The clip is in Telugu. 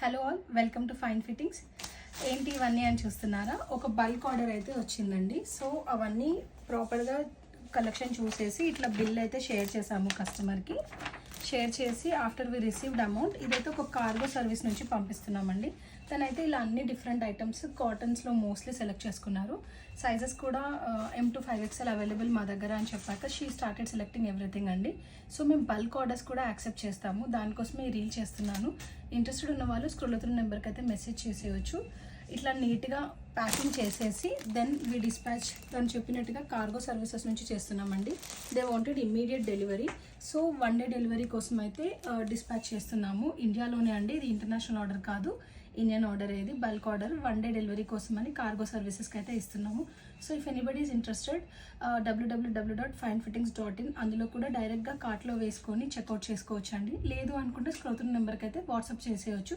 Hello all, welcome to fine fittings. ఏంటి ఇవన్నీ అని చూస్తున్నారా? ఒక బల్క్ ఆర్డర్ అయితే వచ్చిందండి. సో అవన్నీ ప్రాపర్గా కలెక్షన్ చూసేసి ఇట్లా బిల్ అయితే షేర్ చేసాము కస్టమర్కి. షేర్ చేసి ఆఫ్టర్ వి రిసీవ్డ్ అమౌంట్ ఇదైతే ఒక కార్గో సర్వీస్ నుంచి పంపిస్తున్నామండి. తనైతే ఇలా అన్ని డిఫరెంట్ ఐటమ్స్ కాటన్స్లో మోస్ట్లీ సెలెక్ట్ చేసుకున్నారు. సైజెస్ కూడా M to 5XL అవైలబుల్ మా దగ్గర అని చెప్పాక షీ స్టార్టెడ్ సెలెక్టింగ్ ఎవ్రీథింగ్ అండి. సో మేము బల్క్ ఆర్డర్స్ కూడా యాక్సెప్ట్ చేస్తాము. దానికోసమే రీల్ చేస్తున్నాను. ఇంట్రెస్టెడ్ ఉన్న వాళ్ళు స్క్రోల్ అవుతున్న నెంబర్కి అయితే మెసేజ్ చేసేయచ్చు. ఇట్లా నీట్గా ప్యాకింగ్ చేసేసి దెన్ వి డిస్పాచ్ తను చెప్పినట్టుగా కార్గో సర్వీసెస్ నుంచి చేస్తున్నామండి. They wanted immediate delivery. So 1 day delivery కోసం అయితే డిస్పాచ్ చేస్తున్నాము. ఇండియాలోనే అండి, ఇది ఇంటర్నేషనల్ ఆర్డర్ కాదు, ఇండియన్ ఆర్డర్. ఏది బల్క్ ఆర్డర్ 1 day డెలివరీ కోసం అని కార్గో సర్వీసెస్కి అయితే ఇస్తున్నాము. So if anybody is interested www.finefittings.in అందులో కూడా డైరెక్ట్గా కార్ట్లో వేసుకొని చెక్అవుట్ చేసుకోవచ్చు అండి. లేదు అనుకుంటే స్క్రోల్ అవుతున్న నెంబర్కి అయితే వాట్సాప్ చేసేయచ్చు.